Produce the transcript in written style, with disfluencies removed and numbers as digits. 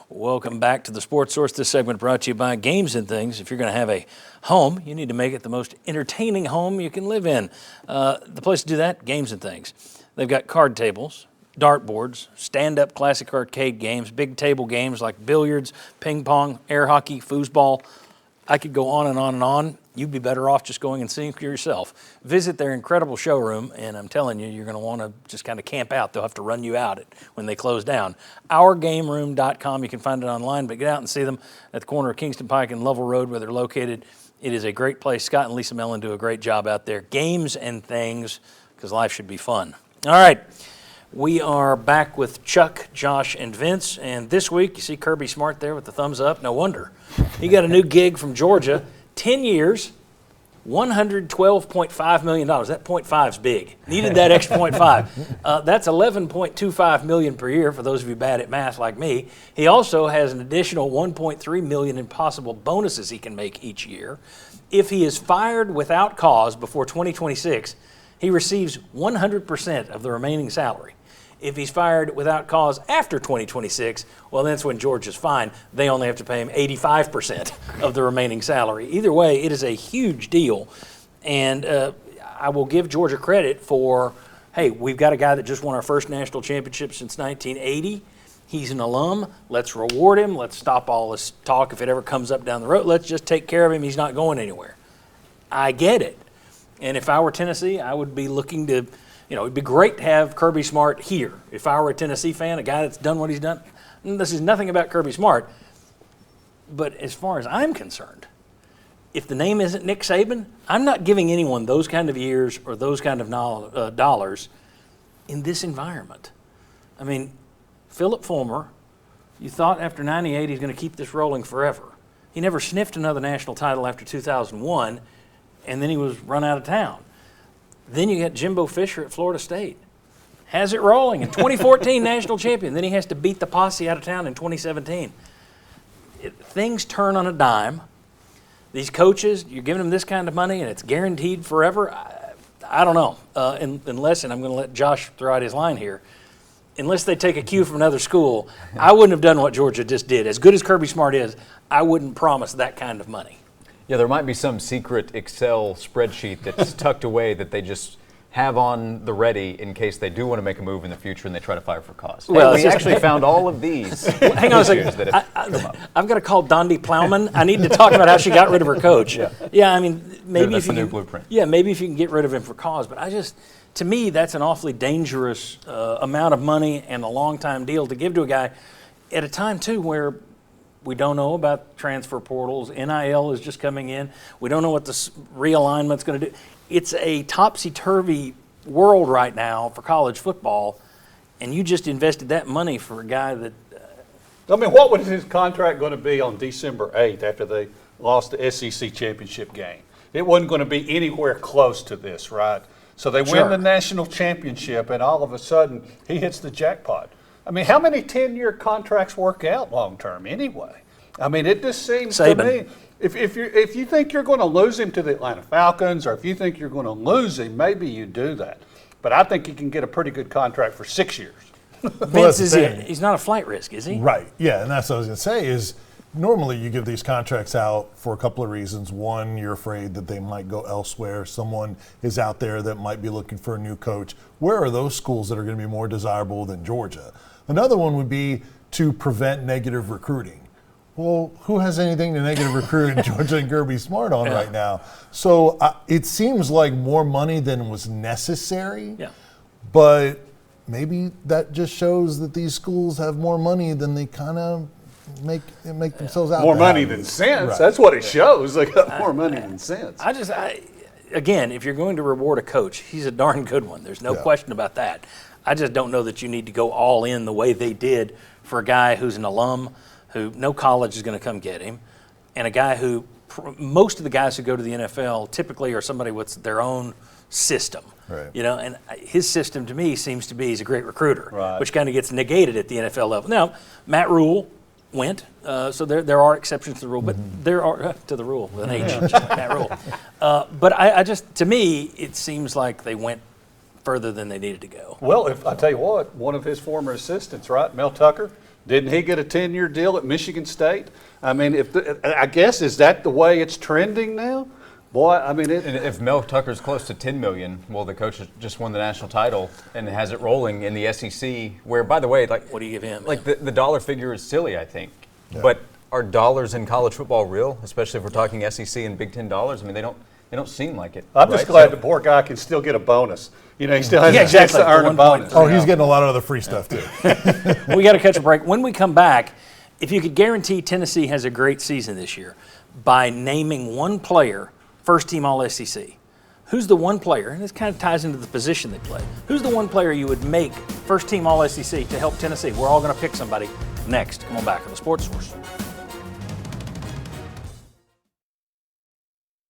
Welcome back to the Sports Source. This segment brought to you by Games and Things. If you're going to have a home, you need to make it the most entertaining home you can live in. The place to do that, Games and Things. They've got card tables, dartboards, stand-up classic arcade games, big table games like billiards, ping pong, air hockey, foosball. I could go on and on and on. You'd be better off just going and seeing for yourself. Visit their incredible showroom, and I'm telling you, you're going to want to just kind of camp out. They'll have to run you out when they close down. OurGameRoom.com. You can find it online, but get out and see them at the corner of Kingston Pike and Lovell Road where they're located. It is a great place. Scott and Lisa Mellon do a great job out there. Games and Things, because life should be fun. All right. We are back with Chuck, Josh, and Vince, and this week, you see Kirby Smart there with the thumbs up. No wonder. He got a new gig from Georgia, 10 years, $112.5 million. That .5 is big. Needed that extra .5. That's $11.25 million per year for those of you bad at math like me. He also has an additional $1.3 million in possible bonuses he can make each year. If he is fired without cause before 2026, he receives 100% of the remaining salary. If he's fired without cause after 2026, well, that's when Georgia's fine. They only have to pay him 85% of the remaining salary. Either way, it is a huge deal. And I will give Georgia credit for, hey, we've got a guy that just won our first national championship since 1980. He's an alum. Let's reward him. Let's stop all this talk if it ever comes up down the road. Let's just take care of him. He's not going anywhere. I get it. And if I were Tennessee, I would be looking to, it'd be great to have Kirby Smart here. If I were a Tennessee fan, a guy that's done what he's done, this is nothing about Kirby Smart. But as far as I'm concerned, if the name isn't Nick Saban, I'm not giving anyone those kind of years or those kind of dollars in this environment. I mean, Philip Fulmer, you thought after 98 he's going to keep this rolling forever. He never sniffed another national title after 2001, and then he was run out of town. Then you got Jimbo Fisher at Florida State. Has it rolling. In 2014, national champion. Then he has to beat the posse out of town in 2017. Things turn on a dime. These coaches, you're giving them this kind of money and it's guaranteed forever. I don't know. Unless, and I'm going to let Josh throw out his line here, unless they take a cue from another school, I wouldn't have done what Georgia just did. As good as Kirby Smart is, I wouldn't promise that kind of money. Yeah, there might be some secret Excel spreadsheet that's tucked away that they just have on the ready in case they do want to make a move in the future and they try to fire for cause. Well, we actually found all of these. Hang on a second. I've got to call Dondi Plowman. I need to talk about how she got rid of her coach. Yeah, I mean, maybe that's if you the new blueprint. Yeah, maybe if you can get rid of him for cause. But to me, that's an awfully dangerous amount of money and a long-time deal to give to a guy at a time, too, where we don't know about transfer portals. NIL is just coming in. We don't know what this realignment's going to do. It's a topsy-turvy world right now for college football, and you just invested that money for a guy that... I mean, what was his contract going to be on December 8th after they lost the SEC championship game? It wasn't going to be anywhere close to this, right? So they win the national championship, and all of a sudden, he hits the jackpot. I mean, how many 10-year contracts work out long-term anyway? I mean, it just seems to me, if you think you're going to lose him to the Atlanta Falcons, or if you think you're going to lose him, maybe you do that. But I think you can get a pretty good contract for 6 years. Vince, he's not a flight risk, is he? Right, yeah, and that's what I was going to say is normally you give these contracts out for a couple of reasons. One, you're afraid that they might go elsewhere. Someone is out there that might be looking for a new coach. Where are those schools that are going to be more desirable than Georgia? Another one would be to prevent negative recruiting. Well, who has anything to negative recruit Georgia and Kirby Smart on right now? So it seems like more money than was necessary. Yeah. But maybe that just shows that these schools have more money than they kind of make themselves out. More money than sense. Right. That's what it shows. They got more money than sense. Again, if you're going to reward a coach, he's a darn good one. There's no question about that. I just don't know that you need to go all in the way they did for a guy who's an alum, who no college is going to come get him, and a guy who most of the guys who go to the NFL typically are somebody with their own system. Right. And his system to me seems to be he's a great recruiter, which kind of gets negated at the NFL level. Now, Matt Rule went, so there are exceptions to the rule, but there are to the rule with an H, Matt Rule. But I just, to me, it seems like they went further than they needed to go. Well, if I tell you what, one of his former assistants, right, Mel Tucker, Didn't he get a 10-year deal at Michigan State? I mean, I guess, is that the way it's trending now? Boy, I mean, and if Mel Tucker's close to $10 million, well, the coach just won the national title and has it rolling in the SEC. Where, by the way, like, what do you give him? Like the dollar figure is silly, I think. Yeah. But are dollars in college football real? Especially if we're talking SEC and Big Ten dollars. I mean, they don't seem like it. I'm just glad the poor guy can still get a bonus. You know, he still has a chance to earn a bonus. Oh, he's getting a lot of other free stuff too. We got to catch a break. When we come back, if you could guarantee Tennessee has a great season this year by naming one player first team All-SEC, who's the one player, and this kind of ties into the position they play, who's the one player you would make first team All-SEC to help Tennessee? We're all going to pick somebody next. Come on back on the Sports Source.